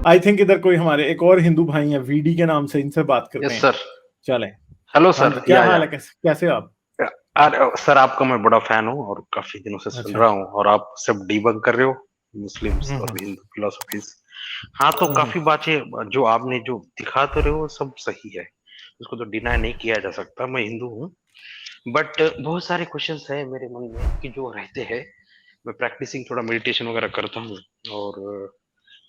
I think इधर कोई हमारे एक और हिंदू भाई हैं वीडी के नाम से, इनसे बात करते यस हैं। सर। चलें। हेलो हाँ सर। जी, क्या हाल है, कैसे हो आप? अरे सर, आपका मैं बड़ा फैन हूँ और काफी दिनों से सुन अच्छा। रहा हूँ, और आप सब डिबंक कर रहे हो मुस्लिम्स और हिंदू फिलोसफीज। हाँ, तो काफी बातें जो आपने जो दिखा तो रहे हो सब सही है, उसको तो डिनाई नहीं किया जा सकता। मैं हिंदू हूँ, बट बहुत सारे क्वेश्चंस है मेरे मन में कि जो रहते हैं। मैं प्रैक्टिसिंग थोड़ा मेडिटेशन वगैरह करता हूँ, और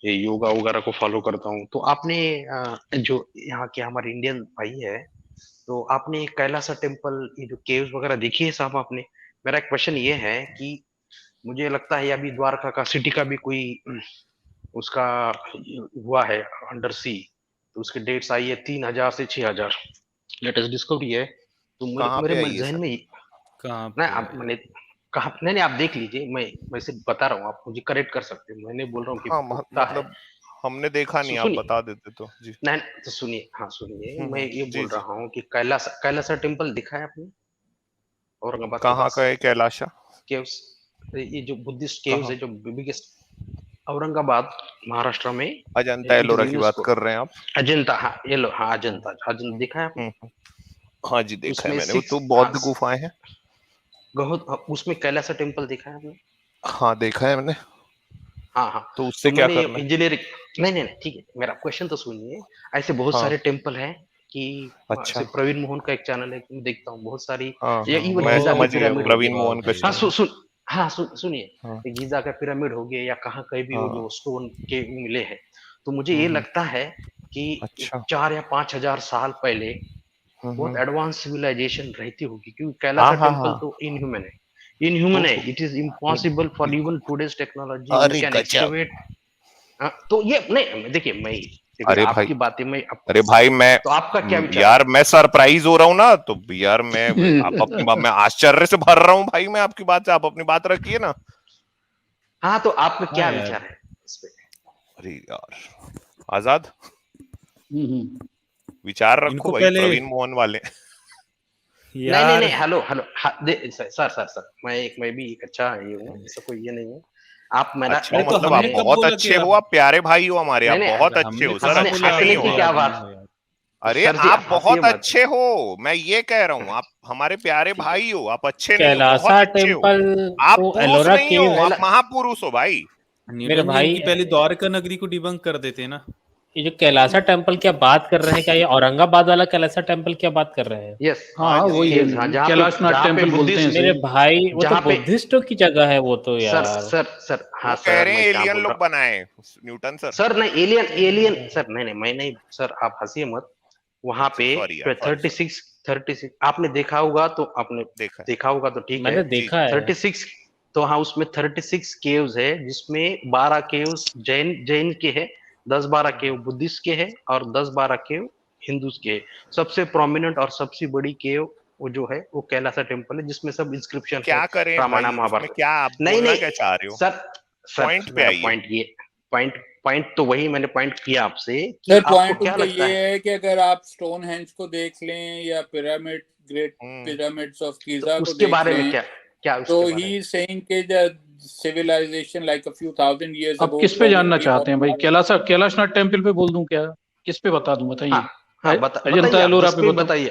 ये योगा वगैरह को फॉलो करता हूँ। तो आपने जो यहाँ के हमारे इंडियन भाई है, तो आपने कैलासा टेम्पल, ये जो केव्स वगैरह देखी है साहब आपने? मेरा एक क्वेश्चन ये है कि मुझे लगता है अभी द्वारका का सिटी का भी कोई उसका हुआ है अंडर सी, तो उसकी डेट्स आई है 3,000 से 6,000 लेटेस्ट डिस्कवरी है। तो कहाँ मेरे पे आई है जहन सर? में कहाँ ना, पे आप मैंने कहा नहीं नहीं, आप देख लीजिए, मैं सिर्फ बता रहा हूँ, आप मुझे करेक्ट कर सकते हैं। मैं नहीं बोल रहा हूँ कि हाँ, पुख्ता है। मतलब हमने देखा नहीं, आप सुनिए, बता देते तो जी। नहीं तो सुनिए, हाँ सुनिए, मैं ये जी बोल जी। रहा हूँ कि कैलासा टेम्पल दिखा है आपने औरंगाबाद के कहाँ पास? का है कैलाशा? केव्स, ये जो बुद्धिस्ट केव्स कहाँ? है जो बिगेस्ट, औरंगाबाद, महाराष्ट्र में। अजंता इट इज एलोरा की बात यूनेस्को। कर रहे हैं आप? अजंता, हाँ ये लो, हाँ अजंता, अजंता दिखा है आपने? हम्म, हाँ जी, देखा है उसमें मैंने। वो तो 6, हाँ बौद्ध गुफाएं हैं। उसमें कैलासा टेम्पल दिखा है आपने? हाँ, देखा है मैंने। हाँ हाँ। तो तो उससे क्या मैंने करना है? इंजीनियरिंग, नहीं नहीं नहीं, ठीक है, मेरा क्वेश्चन तो सुनिए। ऐसे बहुत हाँ। सारे टेम्पल हैं कि अच्छा। ऐसे प्रवीण मोहन का एक चैनल है, मैं देखता हूँ बहुत सारी, हाँ या हाँ, इवन मैं गीजा के समझ गया, पिरामिड हो प्रवीण गए। मोहन का हाँ चैनल। हाँ सुनिए, हाँ ये गीजा का पिरामिड हो गया या कहाँ कहीं भी वो हाँ। जो स्टोन के मिले हैं, तो मुझे ये लगता है कि अच्छा। 4 या 5 हजार साल पहले बहुत हम्म। एडवांस सिविलाइजेशन रहती होगी, क्योंकि कैलासा हाँ हाँ टेम्पल हाँ। तो इनह्यूमन है, इनह्यूमन है। ओहो। It is impossible for even today's technology, we अरे कैन गजब। एक्सकवेट। तो ये नहीं, देखिए मैं, देखिए अरे भाई, आपकी बातें मैं अरे भाई मैं, तो आपका क्या विचार है? यार मैं सरप्राइज हो रहा हूँ ना, तो यार मैं, आप अपनी बात, मैं आश्चर्य से भर रहा हूँ भाई, मैं आपकी बात से। आप अपनी बात रखिए ना। हाँ, तो आपका हाँ क्या यार, विचार है इस पे? अरे यार, आजाद, हम्म। विचार रखो इनको भाई, पहले प्रवीण मोहन वाले। नहीं नहीं नहीं, यार हेलो हेलो, सर, मैं भी एक अच्छा ये हूँ, ऐसा कोई ये नहीं है। आप मेरा अच्छा अरे हो तो मतलब, आप हमने मैं, कब बहुत बोला कि अच्छे हो, आप आप प्यारे भाई हो हमारे, आप नहीं नहीं, बहुत अच्छे हमने हो सर, कब अच्छे बोला नहीं हंसने हो की कि आप। क्या आप बात? याद नहीं हो यार? अरे सर जी आप हंसी बहुत मत। अच्छे हो, मैं ये कह रहा हूँ, आप हमारे प्यारे ठीक है, भाई हो, आप अच्छे नहीं हो, बहुत कैलासा अच्छे हो। टेम्पल आप तो पुरुष एलोरा नहीं हो, केव, आप कैला महापुरुष हो भाई। मेरे नीलम जी, भाई। इनकी पहले द्वारका नगरी को डिबंक कर देते हैं ना। ये जो कैलासा टेम्पल क्या बात कर रहे हैं, क्या ये औरंगाबाद वाला कैलासा टेम्पल क्या बात कर रहे हैं? यस, हाँ हाँ जी। वही है, केव्स, हाँ कैलाशनाथ जहाँ पे टेम्पल बोलते हैं बुद्धिस्ट, इसे। मेरे भाई वो तो जहाँ पे, बुद्धिस्टों की जगह है वो तो यार। सर हाँ वो कह सर, रहे मैं हैं क्या एलियन बोल लोग रहा बनाए, न्यूटन सर। हूँ सर, नहीं एलियन एलियन सर, नहीं नहीं मैं नहीं सर, आप हंसिए मत। वहां अच्छा पे सॉरी यार, सॉरी सॉरी। 36 आपने देखा होगा, तो आपने देखा है। देखा होगा तो ठीक है। मैंने जी देखा जी। है। 36, तो हाँ उसमें 36 केव्स है, जिसमें 12 केव्स जैन जैन के हैं, 10-12 केव बुद्धिस्ट के हैं, और 10-12 केव हिंदूज के हैं। सबसे प्रोमिनेंट और सबसे बड़ी केव वो जो है वो कैलासा टेम्पल है, जिसमें सब तो इंस्क्रिप्शन है क्या करें रामायण भाई उसमें, महाभारत। क्या आप नहीं बोलना नहीं क्या चाह रहे हो? सर, पॉइंट पे मेरा आइए। पॉइंट ये, पॉइंट पॉइंट तो वही मैंने पॉइंट किया आपसे कि सर आपको पॉइंट क्या उनका लगता ये है। है कि अगर आप स्टोन हेंज को देख लें या pyramid, great hmm. Pyramids of तो गीजा को उसके देख बारे में लें, क्या, क्या तो उसके बारे में? ही सेइंग के civilization like a few thousand years अब अगो किस पे जानना प्रोबेबली चाहते हैं भाई? कैलाशनाथ टेम्पल पे बोल दूं क्या? किस पे बता दूं, हाँ बताइए। हाँ, बताइए, अजंता आप एलोरा जिस पे पे भी बताऊं? बताइए,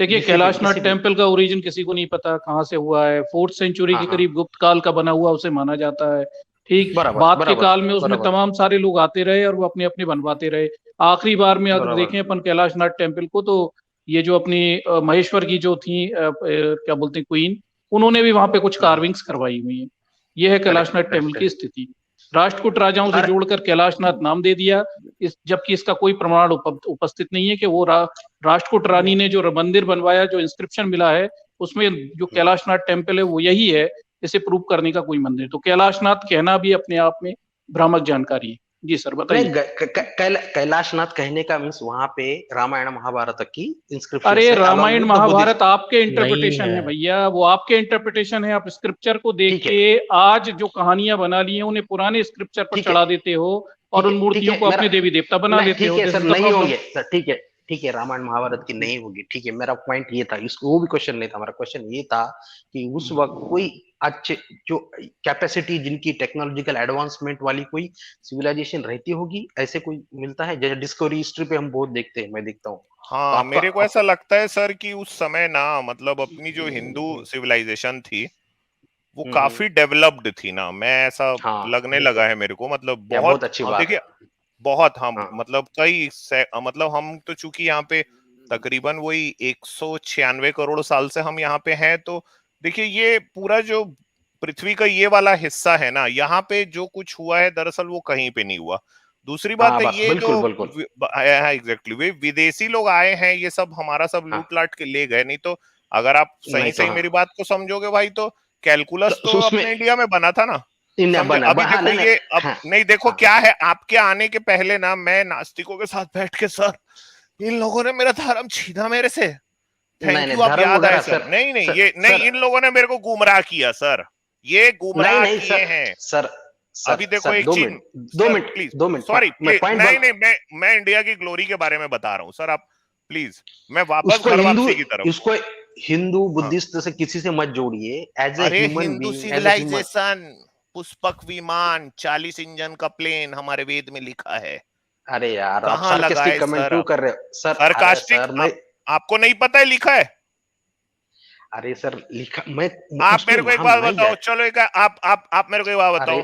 देखिए, जिसे भी, कैलाशनाथ किसी भी। टेम्पल का ओरिजिन किसी को नहीं पता कहाँ से हुआ है। 4th सेंचुरी हाँ के हाँ, करीब गुप्त काल का बना हुआ उसे माना जाता है। ठीक, बराबर बाद के बराबर काल में उसमें बराबर तमाम सारे लोग आते रहे और वो अपने अपने बनवाते रहे। आखिरी बार में अगर बराबर। देखें अपन कैलाशनाथ टेम्पल को, तो ये जो अपनी महेश्वर की जो थी, क्या बोलते हैं, क्वीन, उन्होंने भी वहां पे कुछ कार्विंग्स करवाई हुई है। ये है कैलाशनाथ करेक्ट टेम्पल करेक्ट। की स्थिति। राष्ट्रकूट राजाओं से अरे जोड़कर कैलाशनाथ नाम दे दिया, जबकि इसका कोई प्रमाण उपस्थित नहीं है कि वो राष्ट्रकूट रानी ने जो मंदिर बनवाया, जो इंस्क्रिप्शन मिला है उसमें जो कैलाशनाथ टेम्पल है वो यही है। इसे प्रूव करने का कोई मंदिर, तो कैलाशनाथ कहना भी अपने आप में भ्रामक जानकारी है। जी सर, नहीं, बताइए। कैलाशनाथ कहने का मीन्स वहां पे रामायण महाभारत की इंस्क्रिप्शन अरे है along Ramayana with the Mahabharata Buddhist. आपके नहीं इंटरप्रिटेशन है। है भैया, वो आपके इंटरप्रिटेशन है। आप स्क्रिप्चर को देख ठीक है के आज जो कहानियां बना ली हैं उन्हें पुराने स्क्रिप्चर पर ठीक है चढ़ा देते हो और उन ठीक मूर्तियों है को मेरा, अपने देवी देवता बना नहीं देते ठीक हो। है दिस सर, इज द नहीं प्रॉब्लम। होंगे सर, ठीक है, ठीक है, रामायण महाभारत की नहीं होगी, ठीक है, मेरा पॉइंट ये था, इसको वो भी क्वेश्चन नहीं था, हमारा क्वेश्चन ये था कि उस वक्त कोई अच्छे जो कैपेसिटी जिनकी टेक्नोलॉजिकल एडवांसमेंट वाली कोई सिविलाइजेशन रहती होगी, ऐसे कोई मिलता है? जैसे डिस्कवरी हिस्ट्री पे हम बहुत देखते हैं, मैं देखता हूँ। हाँ, मेरे को ऐसा लगता है सर कि उस समय ना, मतलब अपनी जो हिंदू सिविलाइजेशन थी वो काफी डेवलप्ड थी ना, मैं ऐसा लगने लगा है मेरे को, मतलब बहुत अच्छी बात। देखिए बहुत हम मतलब मतलब हम तो चूंकि यहाँ पे तकरीबन वही 196 करोड़ साल से हम यहाँ पे हैं, तो देखिए ये पूरा जो पृथ्वी का ये वाला हिस्सा है ना, यहाँ पे जो कुछ हुआ है दरअसल वो कहीं पे नहीं हुआ। दूसरी बात है ये जो एग्जैक्टली वे विदेशी लोग आए हैं, ये सब हमारा सब लूट लाट के ले गए, नहीं तो अगर आप सही सही मेरी बात को समझोगे भाई, तो कैलकुलस तो अपने इंडिया में बना था ना। अभी देखो ये अब नहीं, देखो क्या है, आपके आने के पहले ना मैं नास्तिकों के साथ बैठ के, सर इन लोगों ने मेरा धर्म छीना मेरे से, थैंक यू, आप याद आए सर। नहीं नहीं ये नहीं, इन लोगों ने मेरे को गुमराह किया सर, ये गुमराह किए हैं सर। अभी देखो एक चीज, 2 मिनट प्लीज, 2 मिनट सॉरी, नहीं नहीं मैं इंडिया की ग्लोरी के बारे में बता रहा हूँ सर, आप प्लीज, मैं वापस घर वापसी की तरफ। इसको हिंदू बुद्धिस्ट से किसी से मत जोड़िए, as a human being, civilization, Pushpak Viman, 40 engine का प्लेन हमारे वेद में लिखा है। अरे यार आप सार्कास्टिक कमेंट क्यों कर रहे हो सर? सार्कास्टिक आपको नहीं पता है लिखा है? अरे सर लिखा, मैं आप मेरे को एक बात बताओ, चलो एक आप मेरे को एक बात बताओ,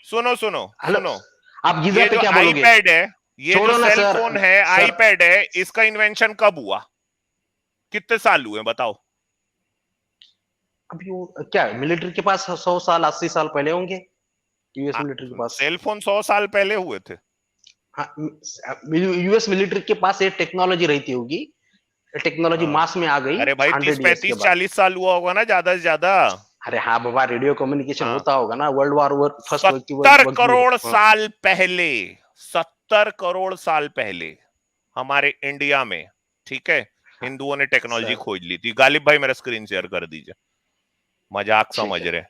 सुनो सुनो सुनो, आप गीजा पे क्या बोलोगे? आईपैड है, ये जो सेल फोन है, आईपैड है, इसका इन्वेंशन कब हुआ, कितने साल हुए बताओ? अभी वो क्या मिलिट्री के पास 100 साल 80 साल पहले होंगे, यूएस मिलिट्री के पास सेल फोन 100 साल पहले हुए थे। हाँ, यूएस मिलिट्री के पास ये टेक्नोलॉजी रहती होगी, टेक्नोलॉजी मास में आ गई। अरे भाई 30-35-40 साल हुआ होगा ना ज्यादा से ज्यादा। अरे हाँ बाबा, रेडियो कम्युनिकेशन होता होगा ना, वर्ल्ड वॉर फर्स्ट 70 करोड़ साल पहले, 70 करोड़ साल पहले हमारे इंडिया में, ठीक है, हिंदुओं ने टेक्नोलॉजी खोज ली थी। गालिब भाई मेरा स्क्रीन शेयर कर दीजिए, मजाक समझ रहे?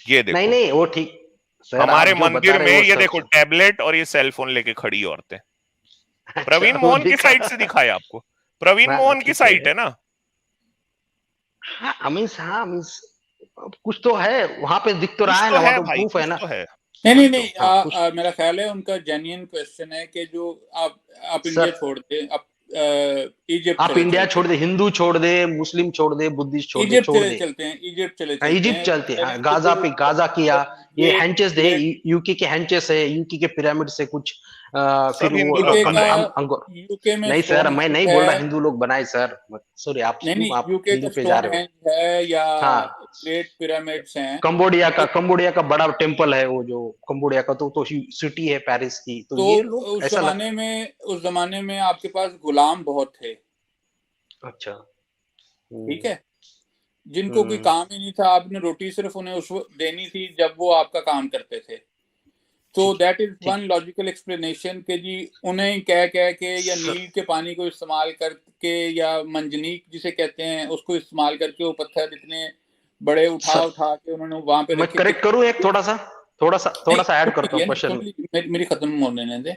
ये देखो, नहीं वो ठीक, हमारे मंदिर में ये देखो टैबलेट और ये सेलफोन लेके खड़ी औरतें। प्रवीण मोहन की साइट से दिखाया आपको, प्रवीण मोहन की साइट है ना। हाँ कुछ तो है वहां पे, दिख तो रहा है ना, वहां पे प्रूफ है ना। नहीं मेरा ख्याल है उनका जेन्युइन क्वेश्चन है कि जो आप इंडिया छोड़ दे, इजिप्ट, आप इंडिया छोड़ दे, हिंदू छोड़ दे, मुस्लिम छोड़ दे, बुद्धिस्ट छोड़ दे, चलते हैं इजिप्ट चलते हैं, गाजा किया, ये हैंचेस है, यूके के हैंचेस है, यूके के पिरामिड से कुछ फिर यूके में नहीं सर, मैं नहीं बोल रहा हिंदू लोग बनाए सर, सॉरी आप यूके का पे जा रहे हैं या ग्रेट पिरामिड्स हैं। कंबोडिया का बड़ा टेम्पल है, वो जो कंबोडिया का तो सिटी है पेरिस की, तो ये लोग उस जमाने में आपके पास गुलाम बहुत थे। अच्छा, ठीक है, जिनको कोई काम ही नहीं था, आपने रोटी सिर्फ उन्हें उस वक्त देनी थी जब वो आपका काम करते थे। तो that is one logical explanation के जी उन्हें कह के या नील के पानी को इस्तेमाल करके या मंजनीक जिसे कहते हैं उसको इस्तेमाल करके वो पत्थर इतने बड़े उठा के उन्होंने वहां पे मैं करेक्ट करूं एक थोड़ा सा ऐड करता हूं क्वेश्चन, मेरी खत्म होने दें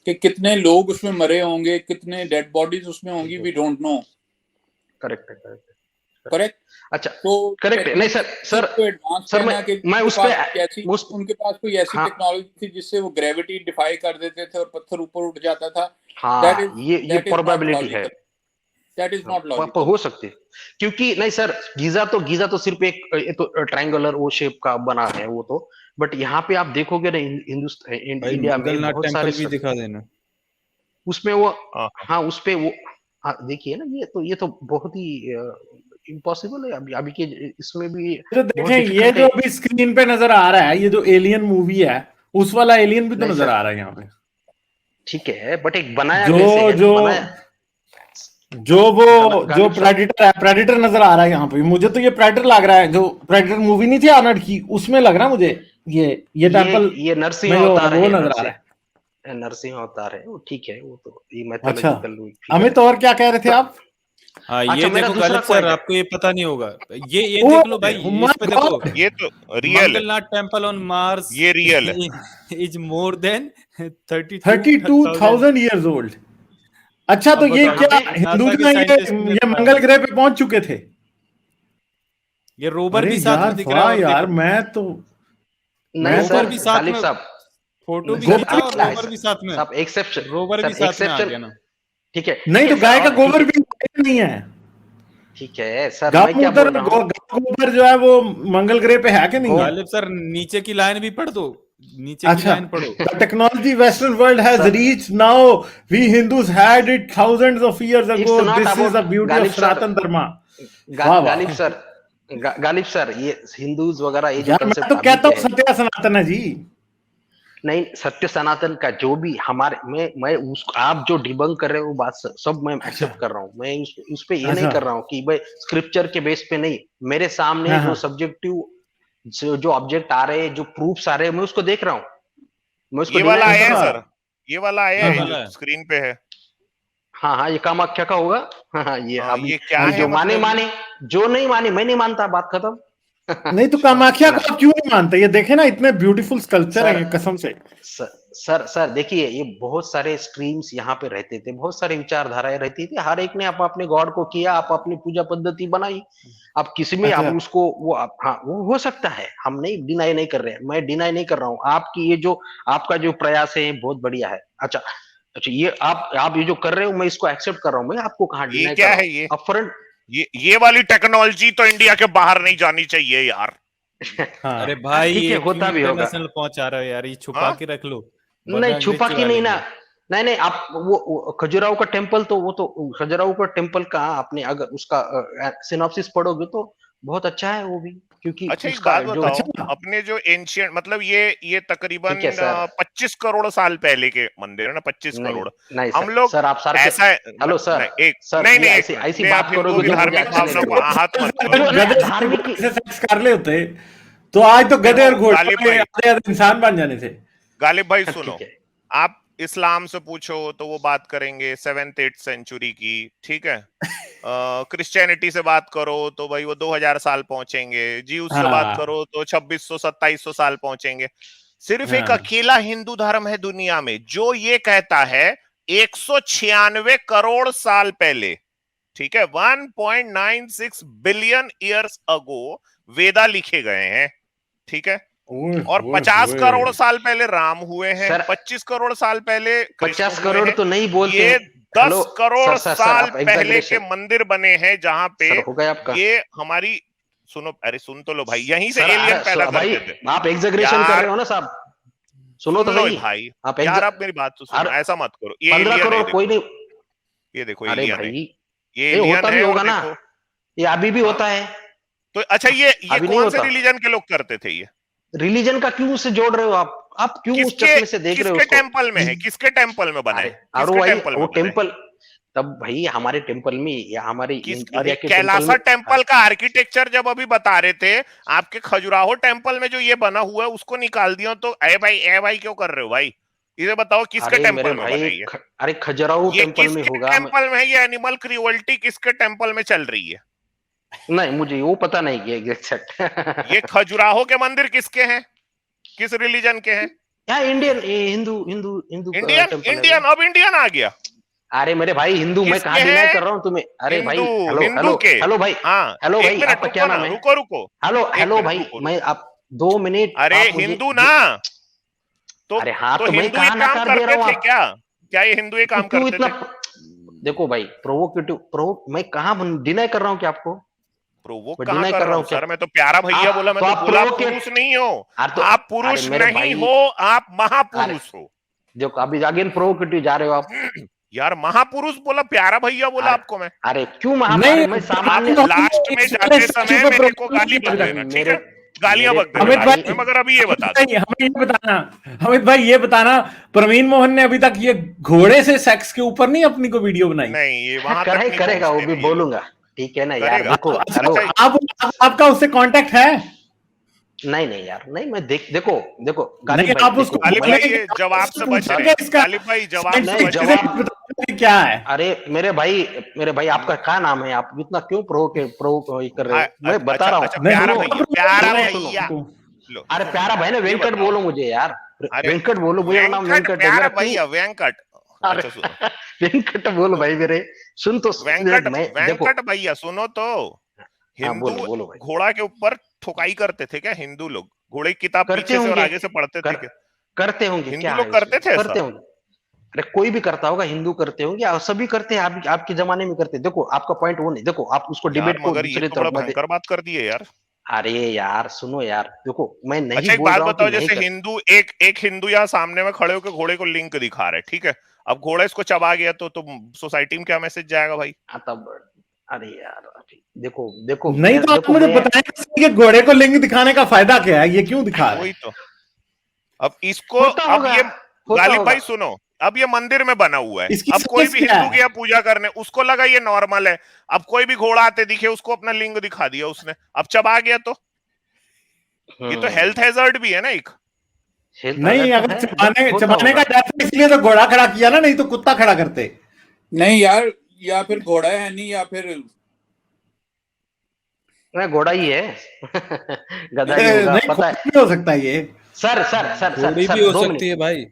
कि कितने लोग उसमें मरे होंगे, कितने डेड बॉडीज उसमें होंगी, वी डोंट नो। करेक्ट अच्छा, तो करेक्ट नहीं सर मैं उस पे उनके पास कोई ऐसी टेक्नोलॉजी थी जिससे वो ग्रेविटी डिफाई कर देते थे और पत्थर ऊपर उठ जाता था। हाँ, ये प्रोबेबिलिटी है, दैट इज नॉट लॉजिकल, हो सकती है, क्योंकि नहीं सर, गीजा तो सिर्फ एक तो ट्रायंगुलर वो शेप का बना है वो तो, बट यहाँ पे आप देखोगे ना हिंदुस्तान इंडिया में बहुत सारे भी दिखा देना उसमें वो, हाँ उस पे वो देखिए ना, ये तो बहुत ही इम्पॉसिबल है अभी के इसमें भी। तो देखें ये जो अभी स्क्रीन पे नजर आ रहा है, ये जो एलियन मूवी है उस वाला एलियन भी तो नजर आ रहा है यहाँ पे। ठीक है, बट एक बनाया जो प्रेडिटर नजर आ रहा है यहाँ पे, मुझे तो ये प्रेडिटर लग रहा है, जो प्रेडिटर मूवी नहीं थी आर्नल्ड की, उसमें लग रहा है मुझे ये टेंपल, ये नरसिंह अवतार है, नजर आ रहा है, नरसिंह अवतार है वो, ठीक है, वो तो ये मैथोलॉजिकल। अमित और क्या कह रहे थे आप? हाँ, ये देखो गालिब सर, आपको ये पता नहीं होगा, ये देख लो भाई, इस पे देखो, ये तो रियल है। टेंपल ऑन मार्स, ये रियल है, is more than 32,000 years old। अच्छा तो ये बताओ, क्या यहाँ पे हिंदू नासा के ना साइंटिस्ट ने ये बताया। मंगल ग्रह पे पहुंच चुके थे? ये रोवर अरे भी साथ यार में दिख रहा वाह है, और यार, देखो मैं तो नहीं रोवर सर भी साथ गालिब में, साहब, फोटो भी सर खींचा और क्या है रोवर भी साथ में, साहब एक्सेप्शन, रोवर भी सर साथ में आ एक्सेप्शन, गया ना। ठीक है नहीं तो सर, गाय का और गोबर ठीक भी नहीं है। ठीक है सर, गाय मैं क्या मूत्र बोल रहा हूँ, गाय का गोबर जो है वो मंगल ग्रह पे है कि नहीं? गालिब सर नीचे की लाइन भी पढ़ दो, नीचे की अच्छा, लाइन पढ़ो। the technology Western world has Sir. reached now, we Hindus had it thousands of years It's ago. not This is the about beauty of Ghalib sir, Sanatan Dharma. वाह वाह गालिब सर, गालिब सर, ये हिंदूज वगैरह ये जो यार, मैं concept तो अभी कहता के हूँ है, सत्य सनातन है जी। नहीं सत्य सनातन का जो भी हमारे, मैं उसको आप जो डिबंक कर रहे हो वो बात सब मैं एक्सेप्ट कर रहा हूँ, मैं उस पे ये नहीं अच्छा। कर रहा हूँ कि भाई स्क्रिप्चर के बेस पे नहीं, मेरे सामने हाँ, जो हाँ। सब्जेक्टिव जो ऑब्जेक्ट आ रहे हैं, जो प्रूफ्स आ रहे हैं, मैं उसको देख रहा हूँ, मैं उसको ये deny वाला नहीं आया कर है रहा। सर, ये वाला आया ये है वाला है। जो स्क्रीन पे है। हाँ हाँ, ये कामाख्या का होगा। हाँ ये हाँ, अभी ये क्या ये है जो माने मतलब? माने, जो नहीं माने मैं नहीं मानता, बात खत्म। नहीं तो कामाख्या को आप क्यों नहीं मानते? ये देखे ना, इतने ब्यूटीफुल स्कल्पचर है, कसम से। सर देखिए, ये बहुत सारे स्ट्रीम्स यहाँ पे रहते थे, बहुत सारी विचारधाराएं रहती थी, हर एक ने आप अपने गॉड को किया, आप अपनी पूजा पद्धति बनाई, आप किसी में अच्छा। आप उसको वो आप, हाँ वो हो सकता है, हम नहीं डिनाई नहीं कर रहे हैं, मैं डिनाई नहीं कर रहा हूँ, आपकी ये जो आपका जो प्रयास है बहुत बढ़िया है। अच्छा अच्छा, ये आप ये जो कर रहे हो मैं इसको एक्सेप्ट कर रहा हूँ, मैं आपको कहाँ ये डिनाई क्या कर रहा है? हूँ ये अपफ्रंट। ये वाली टेक्नोलॉजी तो इंडिया के बाहर नहीं जानी चाहिए यार। हाँ अरे भाई ठीक है, ये होता क्यों भी होगा। इंटरनेशनल पहुंचा रहे हो यार, ये छुपा हाँ? के रख लो, नहीं वरना छुपा अंग्रेज की चुरा नहीं ना, लेंगे। नहीं आप वो खजुराहो का टेम्पल, तो वो तो खजुराहो का टेम्पल का आपने अगर उसका सिनॉप्सिस पढ़ोगे तो बहुत अच्छा है वो भी, क्योंकि अच्छा एक उसका बात जो बताओ, अच्छा। अपने जो एंशियंट मतलब ये तकरीबन ठीक है सर, 25 करोड़ साल पहले के मंदिर है ना, 25 नहीं करोड़। नहीं हम सर, लोग सर आप सर ऐसा हेलो सर, नहीं, एक सर नहीं ये नहीं, ऐसी एक मिनट, ऐसी मैं बात आप हिंदुओं करोगे की तो मुझे धार्मिक अच्छा नहीं भावना को लगेगा। आहत मत करो। गधे धार्मिक की से सेक्स कर ले होते तो आज तो गधे और देखो घोड़े गालिब वाले भाई, आधे आधे इंसान बन जाने थे। गालिब भाई सुनो, ठीक है, आप इस्लाम से पूछो तो वो बात करेंगे 7th 8th सेंचुरी की, ठीक है। क्रिश्चियनिटी से बात करो तो भाई वो 2000 साल पहुंचेंगे, जीव से बात हाँ करो तो 2600 2700 साल पहुंचेंगे। सिर्फ एक हाँ। अकेला हिंदू धर्म है दुनिया में जो ये कहता है 196 करोड़ साल पहले, ठीक है, 1.96 बिलियन ईयर्स अगो वेदा लिखे गए हैं, ठीक है। और 50 करोड़ साल पहले राम हुए हैं, सर 25 करोड़ साल पहले 50 कृष्ण हुए करोड़ हैं। तो नहीं बोलते ये हैं। 10 हेलो करोड़ सर साल आप पहले के एग्जैगरेशन, मंदिर बने हैं जहां पे सर हो गया आपका, ये हमारी, सुनो, अरे सुन तो लो भाई, यहीं से सर एलियन पैदा भाई करते थे आप एग्जैगरेशन कर यार। रहे हो ना साहब, सुनो तो सुन लो सही, भाई आप यार, आप मेरी बात तो सुनो, ऐसा मत करो। ये 15 एलियन है, करोड़ कोई देखो नहीं, ये देखो अरे एलियन है, भाई ये ये एलियन होता भी है, और होगा ना, देखो ये अभी भी हाँ? होता है। तो अच्छा ये अभी नहीं कौन से होता, रिलीजन के लोग करते थे ये? रिलीजन का क्यों उससे जोड़ रहे हो आप क्यों उस किसके चश्मे से देख रहे हो किसके उसको? टेम्पल में है, किसके टेम्पल में बना अरे है, और किसके भाई टेम्पल वो में बना है? टेम्पल, तब भाई हमारे टेम्पल में या हमारे किस, इंडिया अरे के टेम्पल कैलासा में, टेम्पल का आर्किटेक्चर जब अभी बता रहे थे, आपके खजुराहो टेम्पल में जो ये बना हुआ है उसको निकाल दिया, तो ए भाई क्यों कर रहे हो भाई? इसे बताओ किसके अरे मेरे टेम्पल में बना भाई है ये? अरे खजुराहो ये टेम्पल में किसके होगा, टेम्पल में है? ये एनिमल क्रूअल्टी किसके टेम्पल में चल रही है? नहीं मुझे वो पता नहीं कि एग्जैक्ट। ये खजुराहो के मंदिर किसके हैं, किस रिलीजन के हैं? यहाँ Indian Hindu Hindu Hindu Indian, temple है। इंडियन, अब इंडियन आ गया। अरे मेरे भाई हिंदू, मैं कहाँ किसके डिनाई हैं? कर रहा हूँ तुम्हें? अरे भाई हिंदू, हेलो हिंदू हेलो के, हेलो भाई, हाँ हेलो एक भाई मिनट आपका क्या रुको ना, नाम है? रुको हेलो एक हेलो मिनट भाई, रुको। मैं आप 2 मिनट अरे आप मुझे हिंदू ना, तो अरे हाँ तो मैं हिंदू ये कहाँ काम नकार दे रहा करते हूँ थे आप क्या? क्या ये हिंदू ये काम क्यों करते इतना थे? देखो भाई प्रोवोकेटिव मैं कहाँ डिनाई कर रहा हूँ क्या आपको? प्रोवोक मैं कहाँ डिनाई कर कर रहा रहा हूँ हूँ क्या? सर? मैं तो प्यारा भैया बोला, मैं तो तो आप बोला प्रोवोकेट, पुरुष नहीं हो तो आप, अरे पुरुष मेरे नहीं भाई हो आप, महापुरुष हो। जो अभी अगेन प्रोवोकेटिव जा रहे हो आप। यार महापुरुष बोला, प्यारा भैया बोला आपको मैं। अरे क्यों नहीं, मैं आप सामान्य लास्ट में जाते समय मेरे को गाली बक देना, ठीक है? गालियां बक देना अमित लास्ट भाई, में, मगर अभी ये बता दो। हमें ये बताना, अमित भाई ये बताना, प्रवीण मोहन ने अभी तक ये घोड़े से सेक्स के ऊपर नहीं अपनी को वीडियो बनाई? नहीं ये वहां तक नहीं करेगा वो पहुंचते भी ये लोग। बोलूंगा, ठीक है ना यार। करेगा। देखो अच्छा, हेलो आपका उससे कांटेक्ट है? नहीं यार, नहीं मैं देखो नहीं, गालिब आप भाई उसको गालिब देखो भाई ये जवाब से बच रहे हैं, गालिब भाई जवाब से नहीं, बच रहे हैं। जवाब क्या है? अरे मेरे भाई आपका क्या नाम है? आप इतना क्यों प्रोवोक कर रहे हो? मैं बता रहा अच्छा, हूँ। प्यारा नहीं, भैया, प्यारा सुनो, भैया। लो, अरे प्यारा भाई ना, ये वेंकट बताओ। बोलो मुझे यार, अरे वेंकट बोलो, मुझे नाम वेंकट है प्यारा मेरा। भैया वेंकट, अच्छा सुनो, वेंकट बोल भाई मेरे, सुन तो वेंकट देखो। वेंकट भैया सुनो तो, हिंदू बोलो भाई। घोड़ा के ऊपर ठुकाई करते थे क्या हिंदू लोग? घोड़े की किताब करते पीछे से और होंगे, आगे से पढ़ते थे क्या? करते होंगे, हिंदू क्या लोग है करते उसमें? थे करते ऐसा? होंगे। अरे कोई भी करता होगा, हिंदू करते होंगे, और सभी करते हैं, आपके जमाने में करते हैं। देखो आपका पॉइंट वो नहीं, देखो आप उसको यार डिबेट को मगर ये दूसरे तो तरफ बड़ा मत भयंकर बात कर दी है यार। अरे यार सुनो यार, देखो मैं नहीं अच्छा एक बोल बात रहा हूँ कि बताओ, नहीं जैसे कर। हिंदू एक हिंदू यहाँ सामने में खड़े होकर घोड़े को लिंक दिखा रहे, ठीक है, अब घोड़ा इसको चबा गया तो सोसाइटी में क्या मैसेज जाएगा भाई? तब अरे यार देखो देखो नहीं तो आप देखो मुझे मैं बताएं कि घोड़े को लिंग दिखाने का फायदा क्या है, ये क्यों दिखा रहे वही हैं? तो। अब इसको, होता अब होगा, ये होता गालिब होगा। भाई सुनो, अब ये मंदिर में बना हुआ है, इसकी अब कोई सेंस भी क्या हिंदू है? गया पूजा करने, उसको लगा ये नॉर्मल है, अब कोई भी घोड़ा आते दिखे उसको अपना लिंग दिखा दिया उसने, अब चबा गया तो ये तो हेल्थ हैजर्ड भी है ना एक। नहीं, तो अगर है, चबाने होता चबाने का होगा। डर था इसलिए तो घोड़ा खड़ा किया ना, नहीं तो कुत्ता खड़ा करते। नहीं यार, या फिर घोड़ा है नहीं, या फिर मैं घोड़ा ही है। गधा नहीं होगा, नहीं, पता घोड़ा है। नहीं हो सकता ये। सर सर सर सर घोड़ी भी सर हो 2 सकती मिनट। है भाई।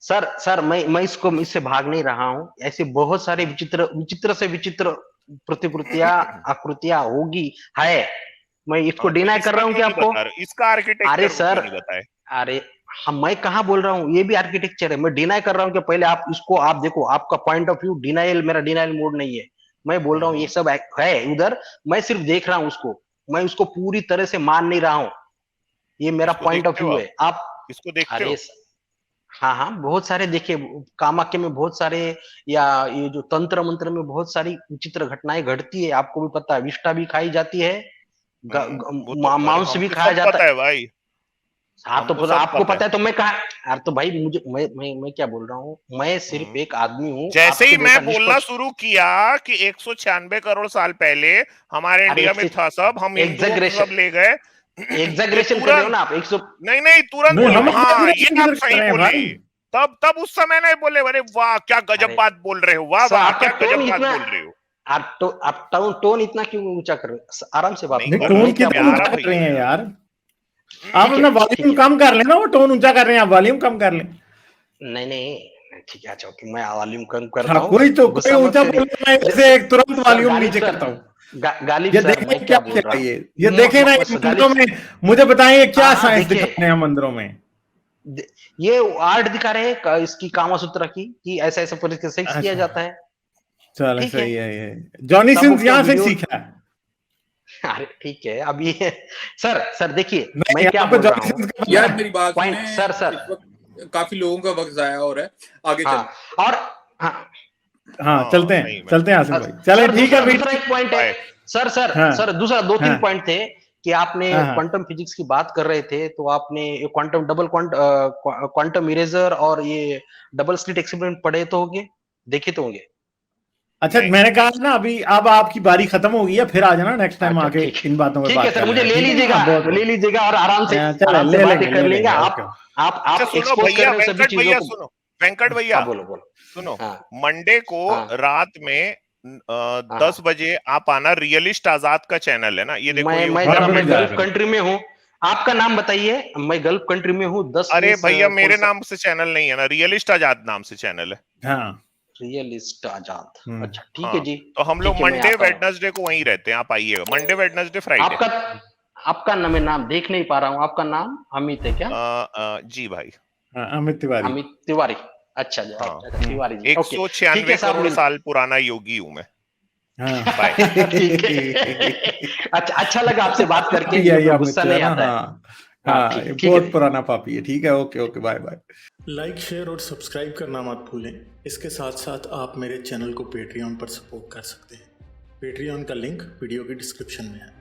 सर मैं इससे भाग नहीं रहा हूँ। ऐसे बहुत सारे विचित्र विचित्र से विचित्र प्रतिकृतियां आकृतियां होगी, है। मैं इसको हाँ, तो डिनाई कर इसका रहा हूँ क्यों कि नहीं आपको। बता रहे? इसका अरे आर्किटेक्चर सर, क्यों नहीं बताए? अरे हम, मैं कहाँ बोल रहा हूँ ये भी आर्किटेक्चर है। मैं डिनाई कर रहा हूँ कि पहले आप इसको आप देखो, आपका पॉइंट ऑफ व्यू डिनाइल, मेरा डिनाइल मोड नहीं है। मैं बोल रहा हूँ ये सब है उधर, मैं सिर्फ देख रहा हूँ उसको, मैं उसको पूरी तरह से मान नहीं रहा हूँ। ये मेरा इसको पॉइंट ऑफ देखते हो व्यू आप? है। आप इसको देखते अरे हो? हाँ हाँ, बहुत सारे देखे, कामाख्या में बहुत सारे, या ये जो तंत्र मंत्र में बहुत सारी विचित्र घटनाएं घटती है, आपको भी पता है। विष्ठा भी खाई जाती है, वो तो अरे मांस भी हमको खाया सब जाता पता है। है भाई, हाँ तो हमको पता, सब आपको पता है। पता है तो मैं कहा यार, तो भाई मुझे मैं क्या बोल रहा हूँ, मैं सिर्फ एक आदमी हूँ जैसे ही आपके मैं जैसा बोलना निष्पक्ष। शुरू किया कि 196 करोड़ साल पहले हमारे अरे इंडिया में था सब, हम हिंदुओं को सब एग्जैग्रेशन, ले गए, तो एग्जैग्रेशन कर रहे हो तुरंत, ना आप। 100 नहीं नहीं तुरंत नहीं, बोले हम हाँ ये exaggeration आप किधर कर सही रहे हैं बोले। भाई? तब उस समय नहीं बोले अरे वाह क्या गजब अरे बात बोल रहे हो, वाह सर, वाह आपका क्या टोन गजब बात इतना, बोल रहे हो। आप टोन इतना क्यों ऊंचा कर रहे हो? आराम से बात नहीं नहीं, करो, कर रहा टोन मैं हूँ, क्या कितना बोल रहा प्यारा ऊंचा हूँ। कर रहे हैं भैया। यार? आप ठीक अपना है ठीक वॉल्यूम है। कम कर लेना, वो टोन ऊंचा कर रहे हैं, आप वॉल्यूम कम कर लें। नहीं नहीं ठीक है, अच्छा ओके, मैं वॉल्यूम कम करता हाँ, हूँ। कोई गुस्सा मत ऊंचा करिए। बोले, मैं जैसे एक तुरंत सर वॉल्यूम गालिब नीचे सर, करता हूँ। गालिब ये सर देखें मैं क्या क्या बोल क्या रहा है हूँ। ये देखें ना, ये गालिब, मंदिरों में, मुझे बताएं ये क्या हाँ हाँ साइंस दिखा देखिए, रहे हैं मंदिरों में? ये आर्ट दिखा रहे हैं इसकी कामा सूत्र की, कि ऐसा ऐसा तरीके से सेक्स किया अच्छा, जाता है। चलो ठीक है, सही है। ये जॉनी सब सिंस उसका यहाँ से वीडियो। सीखा है? अरे ठीक है, अब ये सर देखिए नहीं, मैं क्या आपको बोल रहा जॉनी हूँ। सिंस का पता यार है? मेरी बात पॉइंट सुने, सर इस वक्त काफी लोगों का वक्त जाया हो रहा है, आगे हाँ, चल। और हाँ हाँ, हाँ सही में। चलते हैं आसिम भाई, चले सर ठीक है दूसरा वीडियो। एक पॉइंट है। बाय। सर दूसरा 2-3 हाँ पॉइंट थे कि आपने हाँ हाँ। क्वांटम फिजिक्स की बात कर रहे थे, तो आपने क्वांटम डबल क्वांटम इरेजर और ये डबल स्लिट एक्सपेरिमेंट पढ़े तो होंगे, देखे तो होंगे। अच्छा, नहीं मैंने कहा ना अभी, अब आपकी बारी खत्म हो गई है, फिर आ जाना नेक्स्ट टाइम अच्छा आके ठीक है, इन बातों पे ठीक है बात सर, कर मुझे लेना, ले ठीक है? लीजिएगा, हाँ, बहुत ले लीजिएगा और चले, ले बातें कर लेंगे। ओके। आप अच्छा सुनो एक्सपोज कर भैया, रहे हो सभी वेंकट चीजों भैया को। सुनो, वेंकट भैया हाँ बोलो बोलो। सुनो, हाँ मंडे को हाँ रात में हाँ 10 बजे आप आना, रियलिस्ट आजाद का चैनल है ना, ये देखो ये मैं हाँ, जरा, ऊपर मैं भेजा बिल्कुल है। गल्फ बिल्कुल। कंट्री में हूँ। आपका नाम बताइए, मैं गल्फ कंट्री में हूँ। 10 अरे मीन्स भैया कौन मेरे सा? नाम से चैनल नहीं है ना, रियलिस्ट आजाद नाम से चैनल है। हाँ। रियलिस्ट आजाद, अच्छा ठीक है हाँ जी। तो हम लोग ठीक है, मैं मंडे आता हूँ। वेडनेसडे को वहीं रहते हैं, आप आइएगा मंडे वेडनेसडे फ्राइडे। आपका आपका नाम, मैं नाम देख नहीं पा रहा हूँ। आपका नाम अमित है क्या? जी भाई। हाँ, अमित तिवारी। अमित तिवारी, अच्छा जी, हाँ अच्छा तिवारी जी, ओके ठीक 196 है साहब, करोड़ साल पुराना योगी हूं मैं। हाँ। बाय। ठीक है। अच्छा लगा आपसे बात करके, पापी है ये ये कोई अमित, गुस्सा है नहीं ना? आता है। हाँ हाँ हाँ, ठीक ये ठीक है बहुत जी। पुराना पापी है। ठीक है, okay okay, bye bye. Like, share और सब्सक्राइब करना मत भूलें। इसके साथ साथ आप मेरे चैनल को पेट्रियन पर सपोर्ट कर सकते हैं। पेट्रियन का लिंक वीडियो की डिस्क्रिप्शन में है।